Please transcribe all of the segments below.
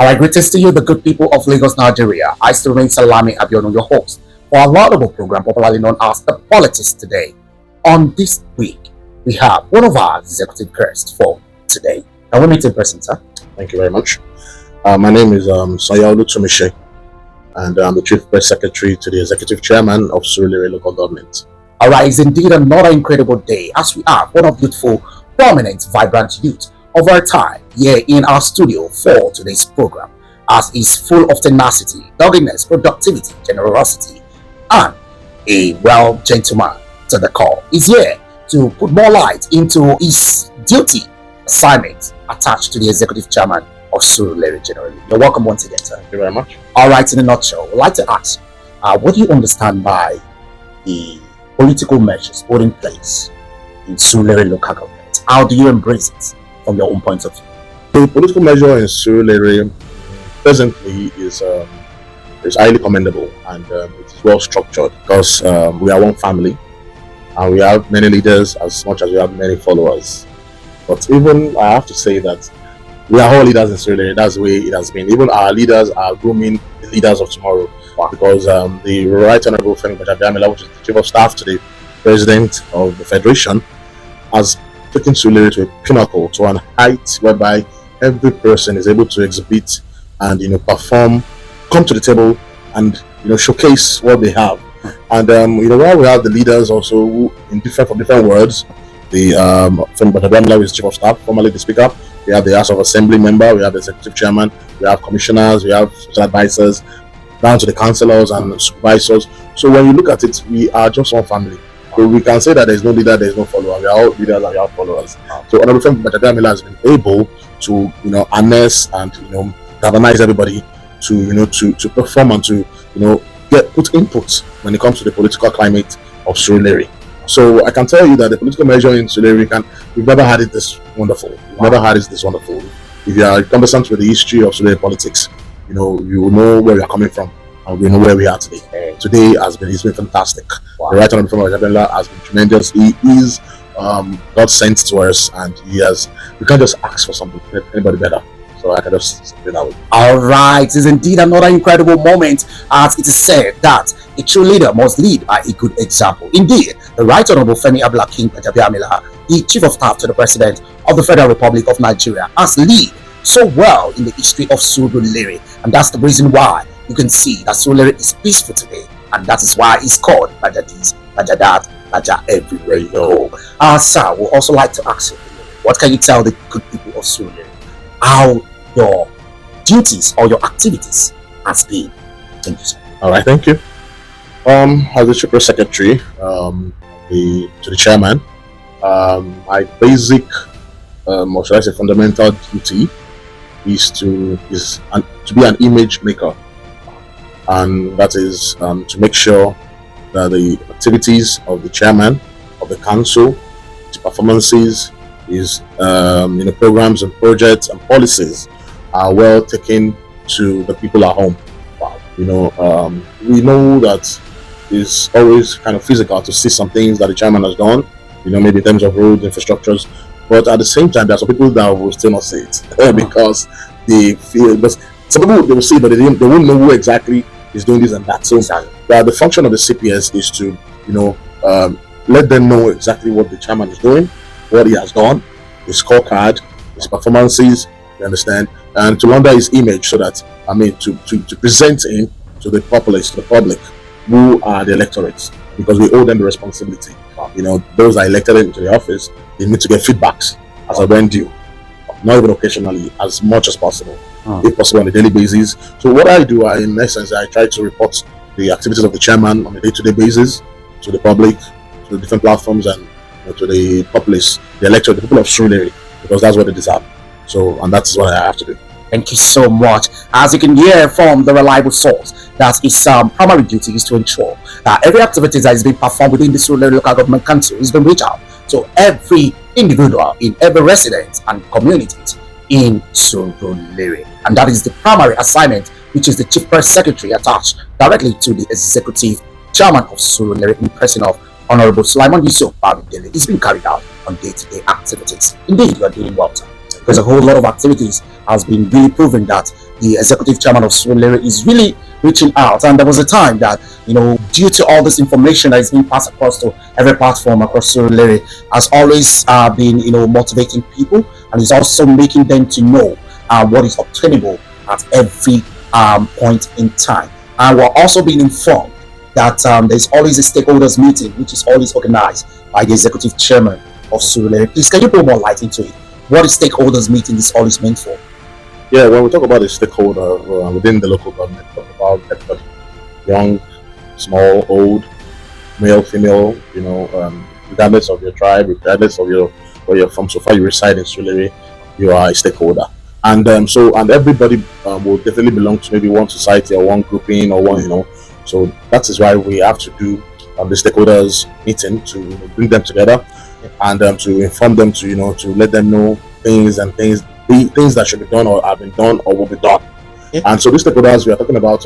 All right, greetings to you, the good people of Lagos, Nigeria. I still remain Salami Abionu, your host for our laudable program, popularly known as The Politics Today. On this week, we have one of our executive guests for today. Can we meet in person, sir? Thank you very much. My name is Sayaolu Tumishe, and I'm the Chief Press Secretary to the Executive Chairman of Surulere Local Government. All right, it's indeed another incredible day as we have one of beautiful, prominent, vibrant youth of our time here in our studio for today's program, as is full of tenacity, doggedness, productivity, generosity, and a well gentleman to the core. He's here to put more light into his duty assignment attached to the executive chairman of Surulere generally. You're welcome once again, sir. Thank you very much. All right, in a nutshell, I'd like to ask, what do you understand by the political measures put in place in Surulere local government? How do you embrace it from your own point of view? The political measure in Surulere presently is highly commendable, and it is well structured because we are one family and we have many leaders as much as we have many followers. But even I have to say that we are all leaders in Surulere. That's the way it has been. Even our leaders are grooming the leaders of tomorrow. Wow. Because the Right Honorable Bamidele, which is the Chief of Staff to the President of the Federation, has taken Surulere to a pinnacle, to an height whereby every person is able to exhibit and perform, come to the table and showcase what they have. And while we have the leaders also who, from different words, the Bamidele is Chief of Staff, formerly the Speaker. We have the House of Assembly member, we have the Executive Chairman, we have commissioners, we have special advisors, down to the councillors and supervisors. So when you look at it, we are just one family. So we can say that there is no leader, there is no follower. We are all leaders and we are all followers. So Honorable Bamidele has been able to harness and galvanize everybody to perform and to put input when it comes to the political climate of Surulere. So I can tell you that the political measure in Surulere, we've never had it this wonderful. We've never had it this wonderful. If you are conversant with the history of Surulere politics, you will know where we are coming from and we know where we are today. Today it's been fantastic. Wow. The Right Honorable Bamidele has been tremendous. He is God sent to us, and we can't just ask for something anybody better. So I can just say that way. All right, it is indeed another incredible moment, as it is said that a true leader must lead by a good example. Indeed, the Right Honorable Femi Abdulhakeem Bamidele, the Chief of Staff to the President of the Federal Republic of Nigeria, has led so well in the history of Surulere, and that's the reason why you can see that Surulere is peaceful today, and that is why it's called Bajadis, Bajadat, Baja everywhere you go. Sir, we'd also like to ask you, what can you tell the good people of Surulere how your duties or your activities has been? Thank you, sir. All right, thank you. As the Chief Press Secretary to the Chairman, my basic, or should I say fundamental duty is to be an image maker, and that is to make sure that the activities of the Chairman of the Council, his performances, his programs and projects and policies are well taken to the people at home. Wow. We know that it's always kind of physical to see some things that the Chairman has done, maybe in terms of roads, infrastructures, but at the same time there are some people that will still not see it because they feel, but some people they will see, but they won't know who exactly is doing this and that. So the function of the CPS is to let them know exactly what the Chairman is doing, what he has done, his scorecard, his performances, you understand, and to launder his image, so that to present him to the populace, to the public, who are the electorates, because we owe them the responsibility. Those that are elected into the office, they need to get feedbacks as a when due, not even occasionally, as much as possible, if possible on a daily basis. So what I do, in essence, I try to report the activities of the Chairman on a day-to-day basis to the public, to the different platforms, and to the populace, the electorate, the people of Surulere, because that's what they deserve. So, and that's what I have to do. Thank you so much. As you can hear from the reliable source, that its primary duty is to ensure that every activity that is being performed within the Surulere Local Government Council is being reached out to every individual in every residence and communities in Surulere. And that is the primary assignment, which is the Chief Press Secretary attached directly to the Executive Chairman of Surulere in person of Honorable Sulaiman Yusuf Bamidele. It's been carried out on day-to-day activities. Indeed, you are doing well, sir. Because a whole lot of activities has been really proven that the executive chairman of Surulere, is really reaching out. And there was a time that, due to all this information that is being passed across to every platform across Surulere, has always been, motivating people, and is also making them to know what is obtainable at every point in time. And we're also being informed that there's always a stakeholders meeting, which is always organized by the executive chairman of Surulere. Please, can you put more light into it? What is stakeholders meeting is always meant for? Yeah, when we talk about a stakeholder within the local government, we talk about everybody, young, small, old, male, female, regardless of your tribe, regardless of where you're from. So far you reside in Sulaiman, you are a stakeholder. And everybody will definitely belong to maybe one society or one grouping or one, So that is why we have to do the stakeholders meeting to bring them together and to inform them to let them know things that should be done or have been done or will be done. And so these stakeholders we are talking about,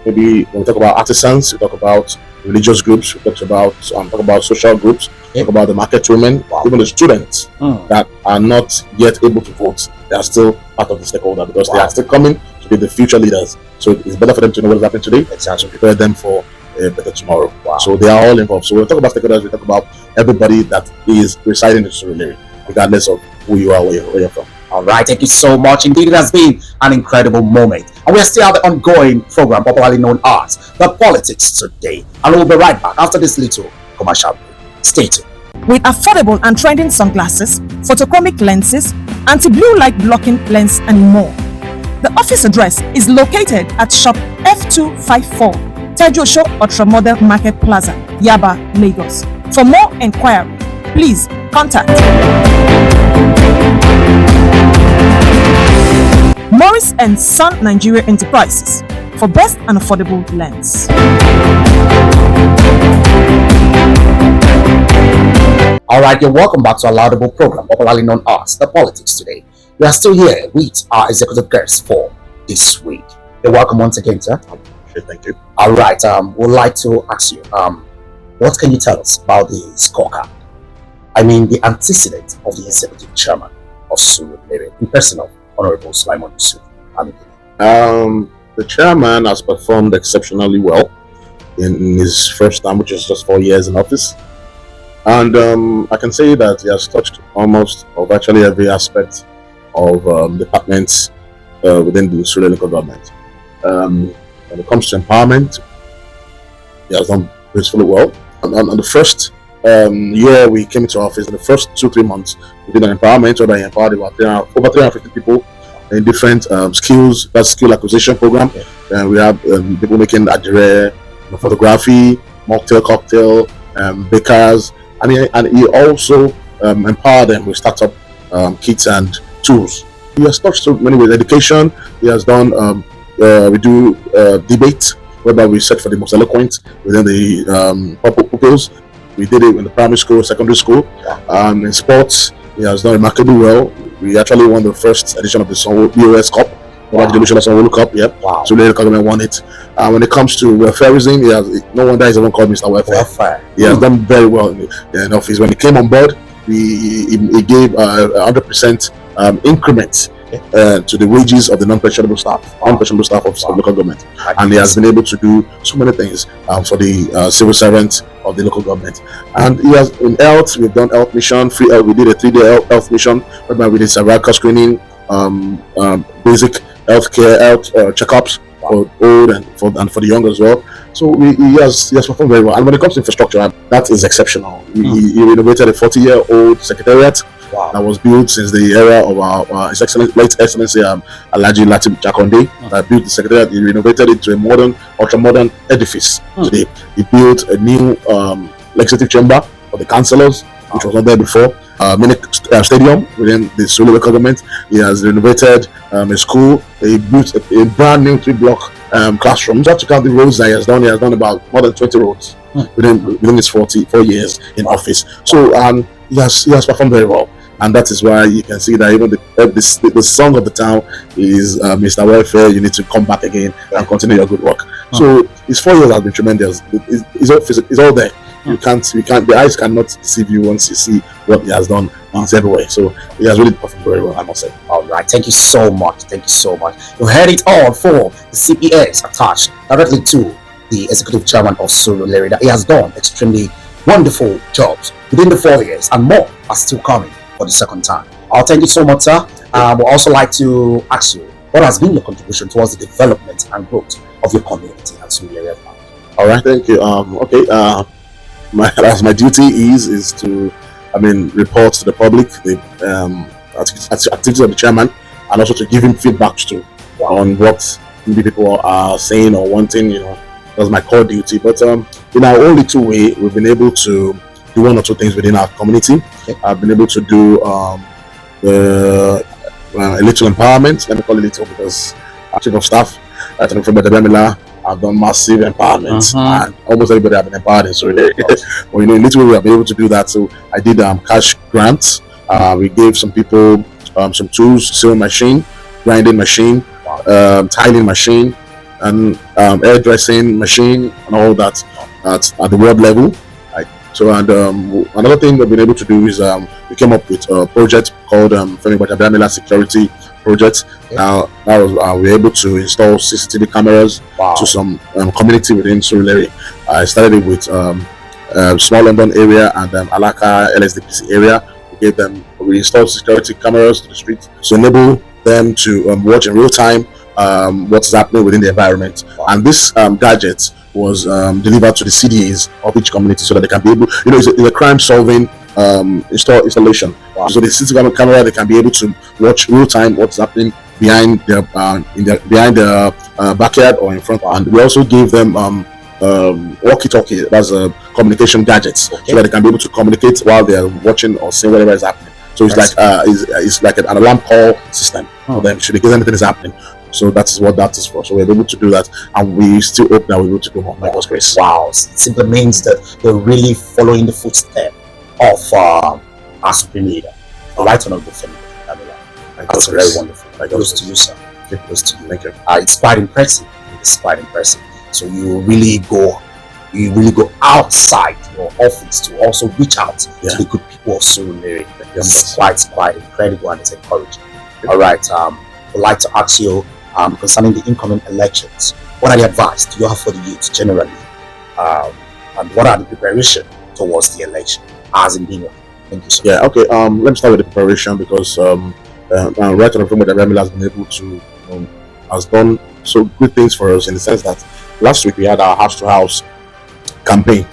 maybe when we talk about artisans, we talk about religious groups, we talk about social groups, talk about the market women, even the students that are not yet able to vote. They are still part of the stakeholder because they are still coming to be the future leaders. So it's better for them to know what is happening today and to prepare them for a better tomorrow. So they are all involved. So when we talk about stakeholders, we talk about everybody that is residing in Surulere, regardless of who you are, where you're from. All right, thank you so much. Indeed, it has been an incredible moment. And we are still at the ongoing program popularly known as The Politics Today. And we'll be right back after this little commercial break. Stay tuned. With affordable and trending sunglasses, photochromic lenses, anti-blue light blocking lens, and more. The office address is located at Shop F254, Tejosho Ultra-Model Market Plaza, Yaba, Lagos. For more enquiry, please contact Morris and Son Nigeria Enterprises for best and affordable lens. All right, you're welcome back to our laudable program, popularly known as The Politics Today. We are still here with our executive guests for this week. You're welcome once again, sir. Okay, thank you. All right, we'd like to ask you, what can you tell us about the scorecard? I mean, the antecedent of the executive chairman of Surulere, in person of Honorable Sulaiman Yusuf. The chairman has performed exceptionally well in his first term, which is just 4 years in office. And I can say that he has touched almost or virtually every aspect of departments within the Surulere local government. When it comes to empowerment, he has done gracefully well. And the first year we came into office, in the first 2-3 months, we did an empowerment where I empowered over 350 people in different skills. That's skill acquisition program. We have people making adire, photography, mocktail, cocktail, bakers, and he also empowered them with startup kits and tools. He has touched so many with education. He has done we do debate, whereby we set for the most eloquent within the pupils. We did it in the primary school, secondary school. In sports, he has done remarkably well. We actually won the first edition of the BOS Cup, World Cup. Wow. So the government won it. When it comes to welfareism, no wonder he's even called Mr. Welfare. He has done very well in office. When he came on board, he gave 100% increment to the wages of the non-pensionable staff of local government, and he has been able to do so many things for the civil servants of the local government. And he has in health, we've done health mission, free health. We did a 3-day health mission whereby we did cervical screening, basic healthcare, health checkups for old and for the young as well. So he has performed very well. And when it comes to infrastructure, that is exceptional. He renovated a 40-year-old secretariat. Wow. That was built since the era of our His Late Excellency Alhaji Lateef Jakonde. That built the secretariat. He renovated it to a ultra-modern edifice. Today, he built a new legislative chamber for the councillors, which was not there before. Mini stadium within the Surulere local government. He has renovated a school. He built a brand new 3-block classrooms. You have to count the roads that he has done. He has done about more than 20 roads within his 44 years in office. So he has performed very well. And that is why you can see that even the song of the town is Mr. Welfare, you need to come back again and continue your good work. So his 4 years has been tremendous. It's all there. You can't, the eyes cannot deceive you once you see what he has done once everywhere. So he has really performed very well, I must say. All right, thank you so much. Thank you so much. You heard it all for the CPS attached directly to the executive chairman of Surulere. That he has done extremely wonderful jobs within the 4 years, and more are still coming for the second time. Thank you so much, sir. We'd also like to ask you, what has been your contribution towards the development and growth of your community at Surulere? All right, thank you. Okay, as my duty is to, report to the public the activities of the chairman, and also to give him feedback too on what maybe people are saying or wanting. That's my core duty. But in our only two way, we've been able to do one or two things within our community. Okay. I've been able to do the a little empowerment. Let me call it little because chief of staff, from Bamidele, I've done massive empowerment, and almost everybody have been empowered in Surulere. But in little way, we have been able to do that. So I did cash grants. We gave some people some tools, sewing machine, grinding machine, tiling machine, and hairdressing machine, and all that at the world level. So, and another thing we've been able to do is we came up with a project called Bamidele Security Project. Now that was we were able to install CCTV cameras to some community within Surulere. I started it with Small London area and Alaka LSDPC area. We installed security cameras to the street to enable them to watch in real time what's happening within the environment. And this gadget was delivered to the CDAs of each community so that they can be able, it's a crime solving installation. So the CCTV camera, they can be able to watch real time what's happening behind the backyard or in front. And we also gave them walkie-talkie, that's a communication gadgets, so that they can be able to communicate while they're watching or seeing whatever is happening. So it's it's like an alarm call system for them should because anything is happening. So that's what that is for. So we're able to do that, and we still hope that we're able to do more. By God's grace. Wow! It simply means that they're really following the footsteps of our supreme leader, the Right Honorable Femi. That's very wonderful. Close to you, sir. Close to you. Thank you. It's quite impressive. It's quite impressive. So you really go outside your office to also reach out to the good people of Surulere. It's quite incredible, and it's encouraging. All right. I'd like to ask you concerning the incoming elections. What are the advice do you have for the youth generally, and what are the preparations towards the election as in being? Thank you, sir. Yeah. Okay. Let me start with the preparation because Right Honorable Bamidele has been able to has done so good things for us in the sense that last week we had our house-to-house campaign,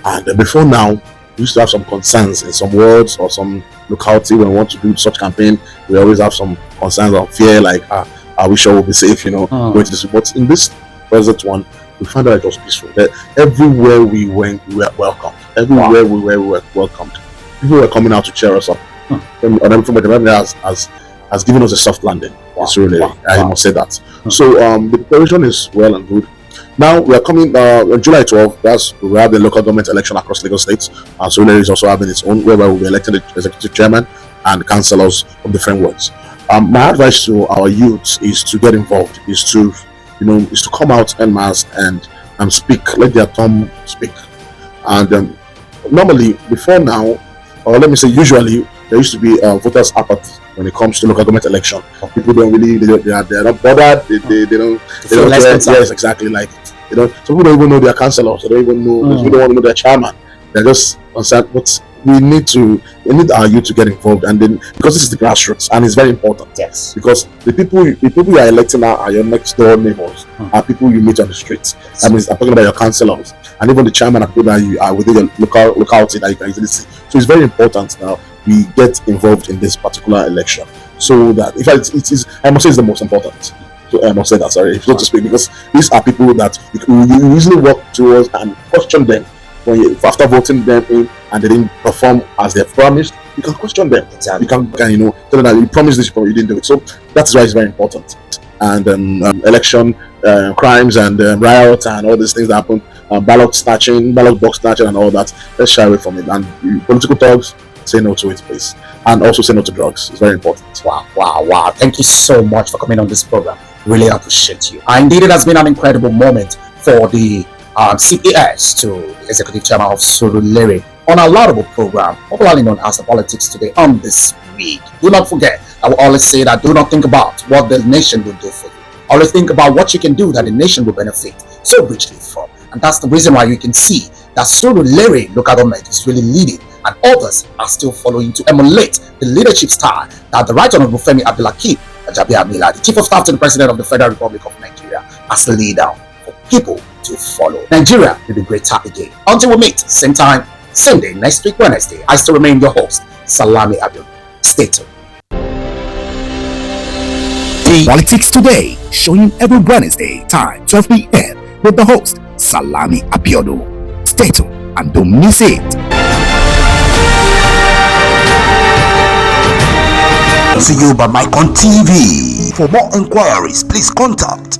and before now we used to have some concerns in some wards or some locality when we want to do such campaign. We always have some concerns or fear, like are we sure we'll be safe, going to this. But in this present one, we found out it was peaceful. That everywhere we went, we were welcomed. Everywhere we were welcomed. People were coming out to cheer us up. From the has given us a soft landing. I must say that. So the preparation is well and good. Now we are coming on July 12th. We have the local government election across Lagos states. Surulere is also having its own, whereby we'll be electing the executive chairman and councillors from different wards. My advice to our youths is to get involved. Is to come out en masse and speak. Let their tongue speak. And normally, before now, or let me say, usually there used to be voters' apathy when it comes to local government election. People don't really, they are not bothered. They don't care. Yes, exactly. Like some people don't even know their councillors. They don't even know. We don't want to know their chairman. They're just concerned. But we need our youth to get involved, and then because this is the grassroots and it's very important. Yes. Because the people you are electing are your next door neighbors, are people you meet on the streets. Yes. That means I'm talking about your councillors and even the chairman of people that you are within your locality that you can easily see. So it's very important now we get involved in this particular election, so that it is I must say it's the most important. So I must say that, sorry, so to speak, because these are people that you usually walk towards and question them after voting them in and they didn't perform as they have promised. You can question them. Exactly. You can tell them that you promised this, but you didn't do it. So that's why it's very important. And election crimes and riots and all these things that happen, ballot box snatching and all that. Let's shy away from it. And political thugs, say no to it, please. And also say no to drugs. It's very important. Wow. Thank you so much for coming on this program. Really appreciate you. Indeed, it has been an incredible moment for the CAS to the Executive Chairman of Surulere on our laudable program, popularly known as the Politics Today on this week. Do not forget, I will always say that do not think about what the nation will do for you. Always think about what you can do that the nation will benefit so richly from. And that's the reason why you can see that Surulere local government is really leading, and others are still following to emulate the leadership style that the Right Honorable Femi Abdulakim Ajabiamila, the Chief of Staff to the President of the Federal Republic of Nigeria, has laid down for people to follow. Nigeria will be greater again. Until we meet, same time, same day, next week, Wednesday, I still remain your host, Salami Abiodun. Stay tuned. Politics Today, showing every Wednesday, time 12 p.m. with the host, Salami Abiodun. Stay tuned and don't miss it. To you by Micon TV. For more inquiries, please contact